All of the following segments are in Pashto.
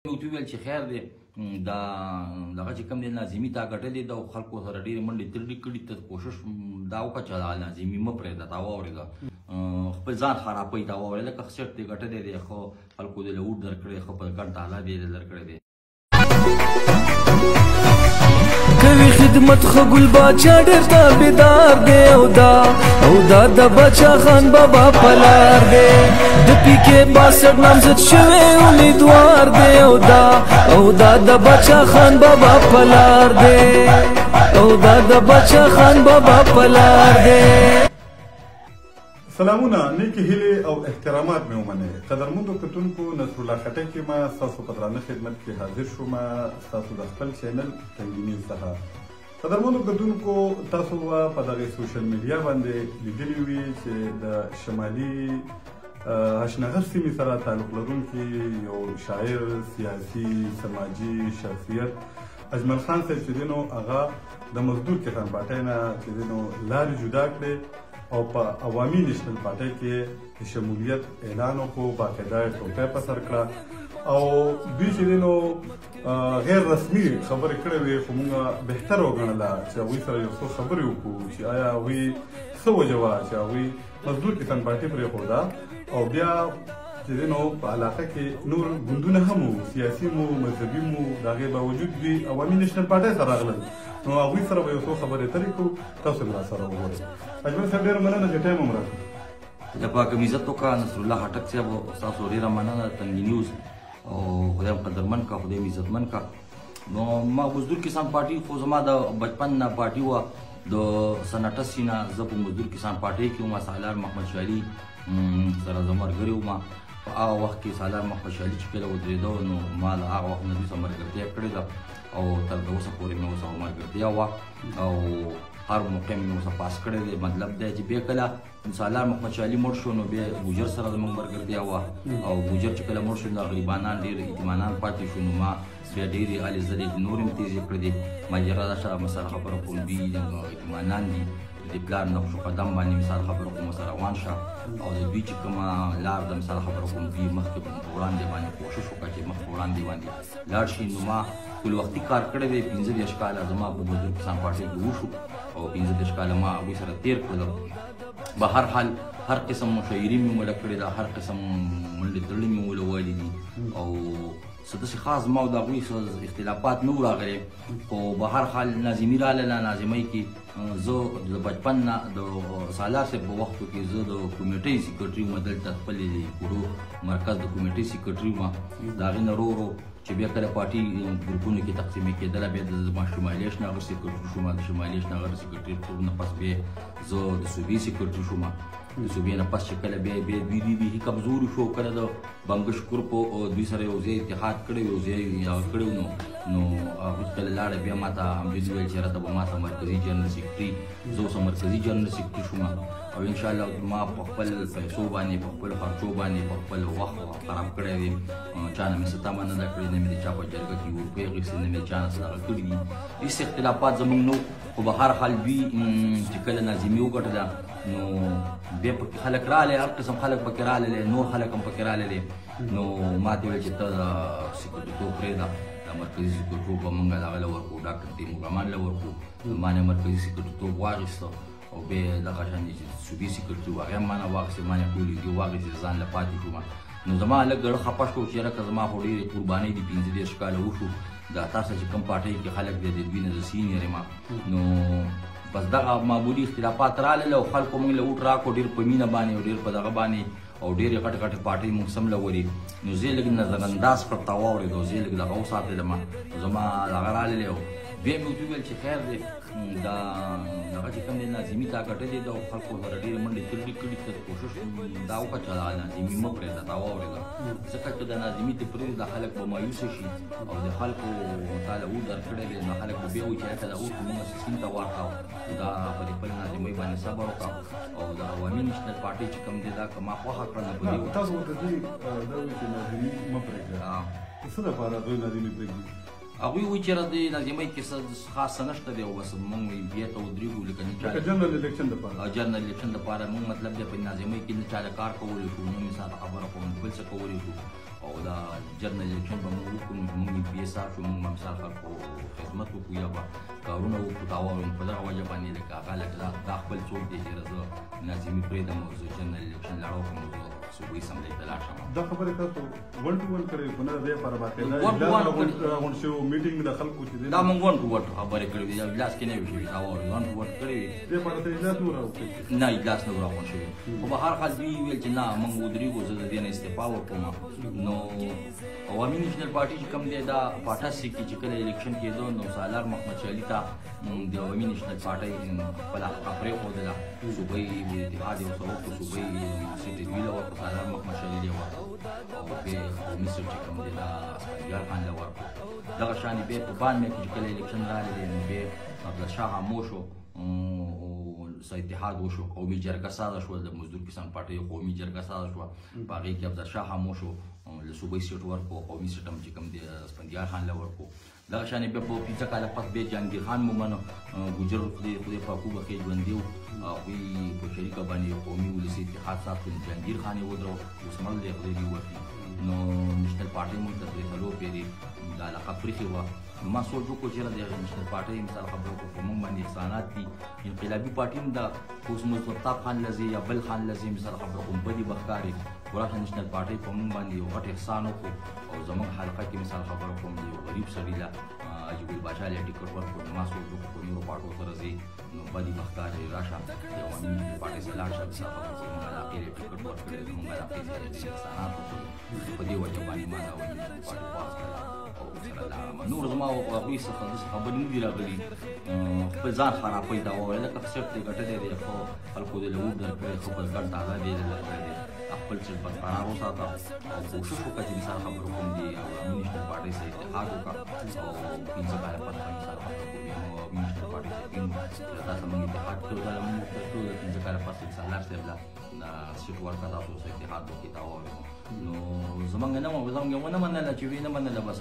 ورته وویل چې خیر دی دا دغه چې کوم دی ناظمي تا ګټلې ده او خلکو سره ډېرې منډې ترډې کړي ته کوشش دا وکړه چې دا ناظمي مه پرېږده تا واورېده خپل ځان خرابوي تا واورېده لکه سیټ دې ګټلی دی ښه خلکو دې له ووټ درکړی ښه په ګڼ تعالی دې درکړی دی کوي خدمت خو ګل باچا ډېر تابعدار دی او دا د باچا خان بابا پلار دی د پی کې 62 نامزد شوی امیدوار دی او دا د باچا خان بابا پلار دی او دا د باچا خان بابا پلار دی. سلامونه نیکی هیلې او احترامات مې ومنئ. قدرمندو کتونکو نصرالله خټک یم ستاسو په درانه خدمت کې حاضر شوم ستاسو د خپل چینل تنګي نیوز څخه. قدرمندو کتونکو تاسو به په دغې سوشل میډیا باندې لیدلي وي چې د شمالي هشنغر سیمې سره تعلق لرونکي یو شاعر سیاسي سماجي شخصیت اجمل خان صاحب چې دی نو هغه د مزدور کسان پارټۍ نه چې دی نو لارې جدا کړې او په عوامي نیشنل پارټۍ کې د شمولیت اعلان وکړو باقاعده ټوټه په سر کړه او دوی چې دی نو غیر رسمي خبرې کړې وې خو موږ بهتر وګڼله چې هغوی سره یو څو خبرې وکړو چې آیا هغوی څه وجه وه چې هغوی مزدور کسان پارټۍ پرېښوده او بیا چې دی نو په علاقه کې نور ګوندونه هم وو سیاسي مو مذهبي مو د هغې باوجود دوی عوامي نیشنل پارټۍ سره راغلل نو هغوی سره به یو څو خبرې اترې کړو تاسو هم راسره وګورئ. اجمل صاحب ډېره مننه چې ټایم هم راکړو. د پاک عزت وکړه نصرالله خټک صاحب ستاسو ډېره مننه تنګي نیوز او خدای هم قدرمن کا خدای هم عزتمن کا. نو ما مزدور کسان پارټي خو زما د بچپن نه پارټي وه د سن 88 نه زه په مزدور کسان پارټۍ کې وم سالار محمد شاه علي سره زه ملګری وم. په هغه وخت کې سالار محمد شاه علي چې کله ودرېده نو ما د هغه وخت نه دوی سره ملګرتیا کړې ده او تر اوسه پورې مې ورسره ملګرتیا وه او هر موقع مې ورسره پاس کړی دی. مطلب دی چې بیا کله سالار محمد شاه علي مړ شو نو بیا ګوجر سره زموږ ملګرتیا وه او ګوجر چې کله مړ شو نو غریبانان ډېر اطمینان پاتې شو نو ما بیا ډېرې هلې ځلې نورې مې تېزې کړې دي. ما جرا دا مسله خبره کوم دوی اطمینان دي د پلار نقش قدم باندې مثال خبرو کوم سره روان شه او د دوی چې کومه لار د مثال خبرو کوم دوی مخکې وړاندې باندې کوشش وکړه چې مخکې وړاندې باندې لاړ شي. نو ما ټول وختي کار کړی دی 15 کاله زما په مزدور کسان پارټۍ کې وشو او 15 کاله ما هغوی سره تېر کړل. به هر حال هر قسم مشاعرې مې وله کړې ده هر قسم منډې تړلې مې وله ویلې دي او څه داسې خاص ما او د هغوی څه اختلافات نه وو راغلی خو به هر حال ناظمي راغله ناظمۍ کې زه د بچپن نه د سالار صاحب په وختو کې زه د کمیټۍ سیکرټري وم دلته خپلې کورو مرکز د کمیټۍ سیکرټري وم. د هغې نه ورو چې بیا کله پارټي ګروپونو کې تقسیمې کېدله بیا د زما شمالي اشنغر سیکرټري شوم د شمالي اشنغر سیکرټري نه پس بیا زه د صوبې سیکرټري شوم. د صوبې نه پس چې کله بیا دوی بیخي کمزوري شو کله د بنګش ګروپ دوی سره یو ځای اتحاد کړی یو ځای هغه کړی نو هغوی کله لاړه بیا ما ته همدې ویل چې راته به ما ته مرکزي جنرال سیکرټري زه اوس مرکزي جنرال سیکرټري شوم او انشاءالله ما په خپل پیسو باندې په خپل خرچو باندې په خپل وخت خراب کړی دی. چا نه مې څه تمه نه ده کړې نه مې د چا په جرګه کې روپۍ اخیستې نه مې چا نه څه دغه کړي دي. هېڅ اختلافات زموږ نه وو خو به هر حال دوی چې کله ناظمي وګټله نو بیا پکې خلک راغلی هر قسم خلک پکې راغلی نور خلک هم پکې راغلی نو ما ته ویل چې ته د سیکرټریتوب پرېږده د مرکزي سیکرټریتوب به موږ هغه له ورکړو ډاکټر تیمور رحمان له ورکړو ما نه مرکزي سیکرټریتوب واخیسته او بیا دغه شان چې صوبې سیکرټري وو هغه هم ما نه واخیستې ما نه ټولې دې واخیستې ځان له پاتې شوم. نو زما لږ ګړه خفه شو چې یاره که زما خو ډېرې قربانۍ دي 15 کاله وشو دا تاسو چې کوم پارټۍ کې خلک دی د دوی نه زه سینیر یم نو بس دغه معمولي اختلافات راغلل او خلکو موږ له ووټ راکړو ډېر په مینه باندې او ډېر په دغه باندې او ډېرې غټې غټې پارټۍ موږ سم له وري نو زه یې لږ نظرانداز کړ تا واورېدو زه یې لږ دغه وساتلم زما دغه راغلی او بیا مې ورته وویل چې خیر دی دا دغه چې کوم دی ناظمي تا ګټلې ده او خلکو سره ډېرې منډې ترډې کړي ته کوشش دا وکړه چې دا ناظمي مه پرېږده تا واورېده ځکه چې د ناظمي ته پرېږده خلک به مایوسه شي او د خلکو تا له اوټ درکړی دی نو خلک به بیا وایي چې هلته د اوټ موږ سیسټم ته ورکړو دا په دې خپل ناظمۍ باندې صبر وکړه او د عوامي نیشنل پارټۍ چې کوم دی دا که ما خوښه کړه نو په دې تاسو ورته دوی دا وایي چې ناظمي مه پرېږده څه دپاره دوی ناظمي پرېږدي هغوی وایي چې د ناظمۍ کې څه خاص څه نشته دی او بس موږ بیا ته ودرېږو لکه جنرال الیکشن دپاره جنرال الیکشن دپاره موږ مطلب دی په ناظمۍ کې نه چا د کار کولی شو نه مثال خبره کوم بل څه کولی شو او دا جنرال الیکشن به موږ وکړو دې صاحب شو موږ مثال خلکو خدمت وکړو یا به کارونه وکړو دا واورو په دغه وجه باندې لکه هغه لکه دا خپل څوک دی چې زه ناظمي پرېږدم او زه جنرال الیکشن لړو کوم زه صوبایي اسمبلۍ ته لاړ شم دا خبرې تاسو 1 to 1 کړې خو نه دې لپاره باقاعده راغونډ شو میټینګ د خلکو چې دا موږ 1 to 1 خبرې کړې وي اجلاس کې نه وي شوي دا واورو 1 to 1 کړې وي دې لپاره ته اجلاس نه راوړل نه اجلاس نه راغونډ شوي خو به هر حال دوی ویل چې نه موږ ودرېږو زه د دې نه استعفا ورکوم نو عوامي نېشنل پارټي چې کوم دی دا په 88 کې چې کله الیکشن کېدو نو سالار محمد شاه علي ته د عوامي نېشنل پارټۍ خپله حقه پرېښودله صوبایي اتحاد یې ورسره وکړو صوبایي سیټ یې دوی له ورکړو سالار محمد شاه علي یې ورکړو او بیا قومي سیټ چې کوم دی دا اسفندیار خان له ورکړو دغه شان یې بیا په 92 کې چې کله الیکشن راغلی دی نو بیا عبدالشاه خاموش و اتحاد وشو قومي جرګه سازه شوه د مزدور کسان پارټۍ قومي جرګه سازه شوه په هغې کې عبدالشاه خاموش و له صوبایي سیټ ورکړو قومي سیټ هم چې کوم دی اسفندیار خان له ورکړو دغه شان بیا په 15 کاله پس بیا جهانګیر خان مومن ګوجر خدای پاکو بخې ژوندي وو هغوی په شریکه باندې قومي ولسي اتحاد ساخت جهانګیر خان یې ودرو اوس مل دی خدای دې ورکړي نو نېشنل پارټۍ موږ ته پرې څلور پیرې دا علاقه پرېښې وه نو ما سوچ وکړو چې د نېشنل پارټۍ مثال خبرو کو په موږ باندې احسانات دي انقلابي پارټي هم د اوس مفتاب خان لزي یا بل خان لزي مثال خبرو کوم بدي بخکاري ورته نېشنل پارټۍ په موږ باندې یو غټ احسان وکړو او زموږ حلقه کې مثال خبرو کوم یو غریب سړي له عجیب الباشا له ټیکټ ورکړو ما سوچ وکړو نورو پارټو سره ځي نو بدي بخکاري راشه د عوامي پارټۍ سره لاړ شه مثال خبرو کوم علاقې له ټیکټ ورکړې زموږ علاقې سره د احسانات وکړو په دې وجه باندې ما دا عوامي پارټۍ پاس کړه نور زما هغوی څخه داسې خبرې نه دي راغلي خپل ځان خرابوي دا وویل لکه سیټ دی ګټلی دی خو خلکو دې له ووټ درکړی خو په ګډ تازه دی درکړی دی خپل چل برقرار وساته او کوشش وکړه چې مثال خبرو کوم دي عوامي نېشنل پارټۍ سره اتحاد وکړه او 15 کاله پس مثال خبرو کوم دي عوامي نېشنل پارټۍ سره ټیم تاسو موږ اتحاد کړو دا موږ ټول 15 کاله پس سالار صاحب لا سیټ ورکړه تاسو سره اتحاد وکړي دا وایو نو زمونږ نه ونه منله چې وی نه منله بس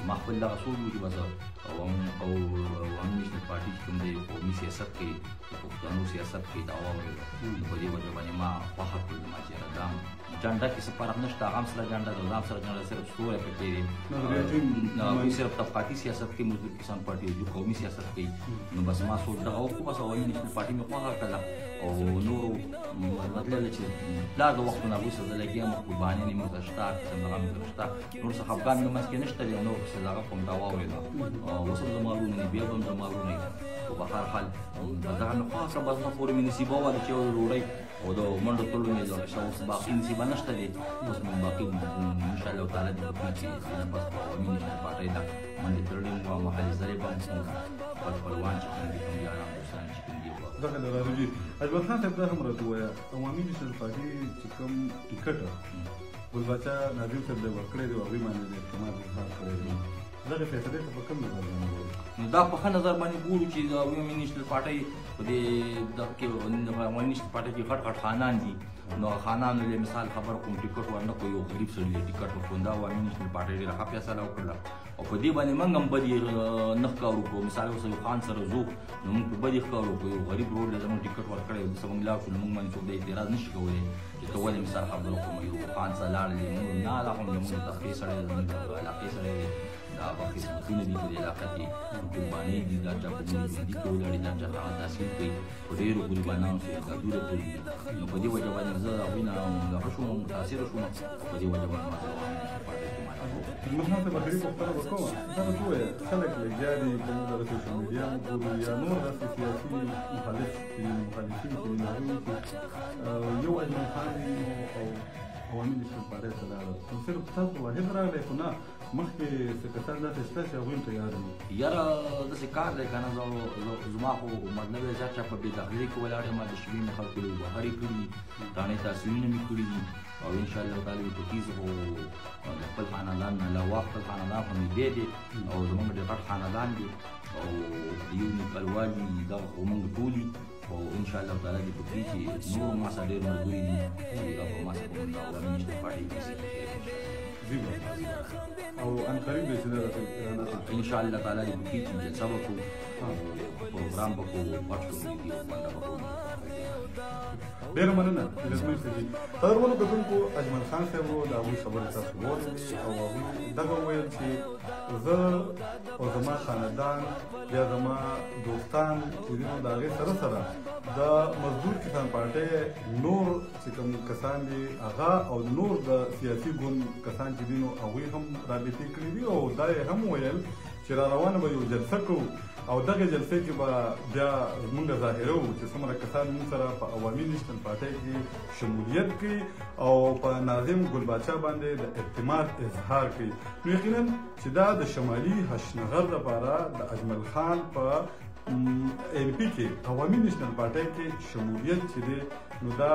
ما خپل دغه سوچ و چې بس عوامي نېشنل پارټي چې کوم دی قومي سیاست کوي د پښتنو سیاست کوي دا واورېدو نو په دې وجه باندې ما خوښه کړل ما چې دا جنډه کې څه فرق نشته هغه هم سره جنډه ده دا هم سره جنډه صرف ستوری پکې دی هغوی صرف طبقاتي سیاست کوي مزدور کسان پارټي دوی قومي سیاست کوي نو بس ما سوچ دغه وکړو بس عوامي نېشنل پارټي مې خوښه کړله او نورو مطلب دی چې پلار د وختونه هغوی سره د لګیا م قربانیانې موږ ته شته دغه موږ ته شته نور څه خفګان مې منځ کې نشته دی نور څه دغه کوم دا واورېده اوس هم زما ورونه دي بیا به هم زما ورونه دي خو په هر حال دغه مې خوښه کړه بس زما پورې مې نصیبه وه د چې یو ډوډۍ او د منډو تلو مې اوس باقي نصیبه نشته دی اوس مې باقي انشاءالله تعالی دې وکړي چې بس په عوامي نېشنل پارټۍ ده منډې تړلې مو محلي زرې به هم خپل خپلوان چې کوم دي کوم یاران دوستان چې کوم دي دغه راځي اجمل خان صاحب دا هم راته ووایه عوامي نېشنل پارټي چې کوم ټیکټ ګلباچا ناظم صاحب له ورکړی دی هغوی باندې د اعتماد اظهار کړی دی دغه فیصلې ته په کوم نظر باندې ګورو نو دا په ښه نظر باندې ګورو چې د عوامي نېشنل پارټۍ په دې دغه کې عوامي نېشنل پارټۍ کې غټ غټ خانان دي نو خانانو له مثال خبر کوم ټیکټ ورنکړو یو غریب سړي له ټیکټ ورکړو دا عوامي نېشنل پارټۍ ډېره ښه فیصله وکړله او په دې باندې موږ هم بدې نه ښکار وکړو مثال اوس یو خان سره ځو نو موږ په بدې ښکار وکړو یو غریب روډ له زموږ ټیکټ ورکړی دلته موږ لاړ شو نو موږ باندې څوک د اعتراض نشي کولی چې ته ولې مثال خبره کوم یو خان سره لاړلې موږ نه هغه هم زموږ د تفریح سړی دی زموږ د علاقې سړی دی دا به خدمتونه دي په دې علاقه کې قربانۍ دي دا چا په موږ ژوندي کې ولاړې دا چا هغه تحصیل کوي په ډېرو غریبانانو سره ګډوډه کړي دي نو په دې وجه باندې زه هغوی نه دغه شوم متاثره شوم په دې وجه باندې ما زه عوامي نېشنل پارټۍ کې معنا وکړو خدمت ته بخري پوښتنه وکړم دا ورته ووایه خلک لګیا دي که موږ د سوشل میډیا وګورو یا نور داسې سیاسي مخالفین چې دي هغوی کې یو اجمل خان او عوامي نېشنل پارټۍ ته لاړل نو صرف تاسو واحد راغلی خو نه مخکې سکرټر داسې شته چې هغوی هم تیار دي یاره داسې کار دی که نه زما خو مطلب یې زیات چا په بېدخلي کې ولاړ یم د شپې مې خلکو له بهرې کړي دي تاڼې تحصیلونه مې کړي دي او انشاءالله تعالی په کیسه خو د خپل خاندان نه علاوه خپل خاندان خو نږدې دی او زموږ ډېر غټ خاندان دی او د یو نیکلوال دي دغه خو موږ ټول دي او انشاءالله تعالی دې په کې چې نور ما سره ډېر ملګري دي چې هغه ما سره د عوامي نېشنل پارټۍ کیسې او ان قریب دی چې دغه اعلانات انشاءالله تعالی دې په کې چې جلسه به کوو او پروګرام به کوو پټ کمیټي او غونډه به کوو ډېره مننه عزتمن صاحب. قدرمنو کتونکو اجمل خان صاحب د هغوی خبرې تاسو واورېدې او هغوی دغه وویل چې زه او زما خاندان یا زما دوستان چې دي نو د هغې سره سره د مزدور کسان پارټۍ نور چې کوم کسان دي هغه او نور د سیاسي ګوند کسان چې دي نو هغوی هم رابطې کړي دي او دا یې هم ویل چې را روانه به یو جلسه کوو او دغه جلسې کې به بیا موږ ظاهره وو چې څومره کسان موږ سره په عوامي نیشنل پارټۍ کې شمولیت کوي او په ناظم ګل باچا باندې د اعتماد اظهار کوي. نو یقینا چې دا د شمالي هشنغر لپاره د اجمل خان په ایم پی کې عوامي نیشنل پارټۍ کې شمولیت چې دی نو دا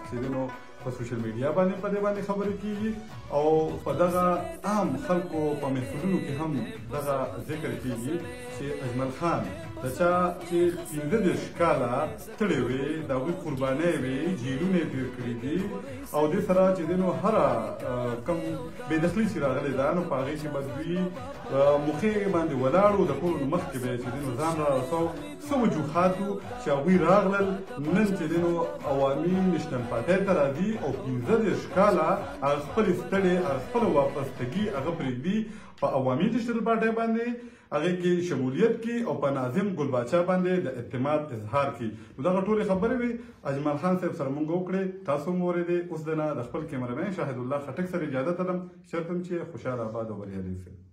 چې دی نو په سوشل میډیا باندې په دې باندې خبرې کیږي او په دغه عام خلکو په محفلونو کې هم دغه ذکر کیږي چې اجمل خان د چا چې 15 کاله ستړی وي د هغوی قربانۍ وي جیلونه یې تېر کړي دي او دې سره چې دی نو هره کم بېدخلي چې راغلې ده نو په هغې کې به دوی مخې باندې ولاړ وو د کورونو مخکې به یې چې دی نو ځان را رسو څه وجوهات وو چې هغوی راغلل نن چې دی نو عوامي نیشنل پارټۍ ته راځي او 15 کاله هغه خپلې ستړې هغه خپله واپستګي هغه پرېږدي په عوامي نیشنل پارټۍ باندې هغې کې شمولیت کړي او په ناظم ګل باچا باندې د اعتماد اظهار کړي. نو دغه ټولې خبرې وې اجمل خان صاحب سره مونږ وکړې تاسو هم واورېدې. اوس د نه د خپل کیمرمین شاهد الله خټک سره اجازه تلم. شرط یم چې خوشحاله آباد او بریالي اوسئ.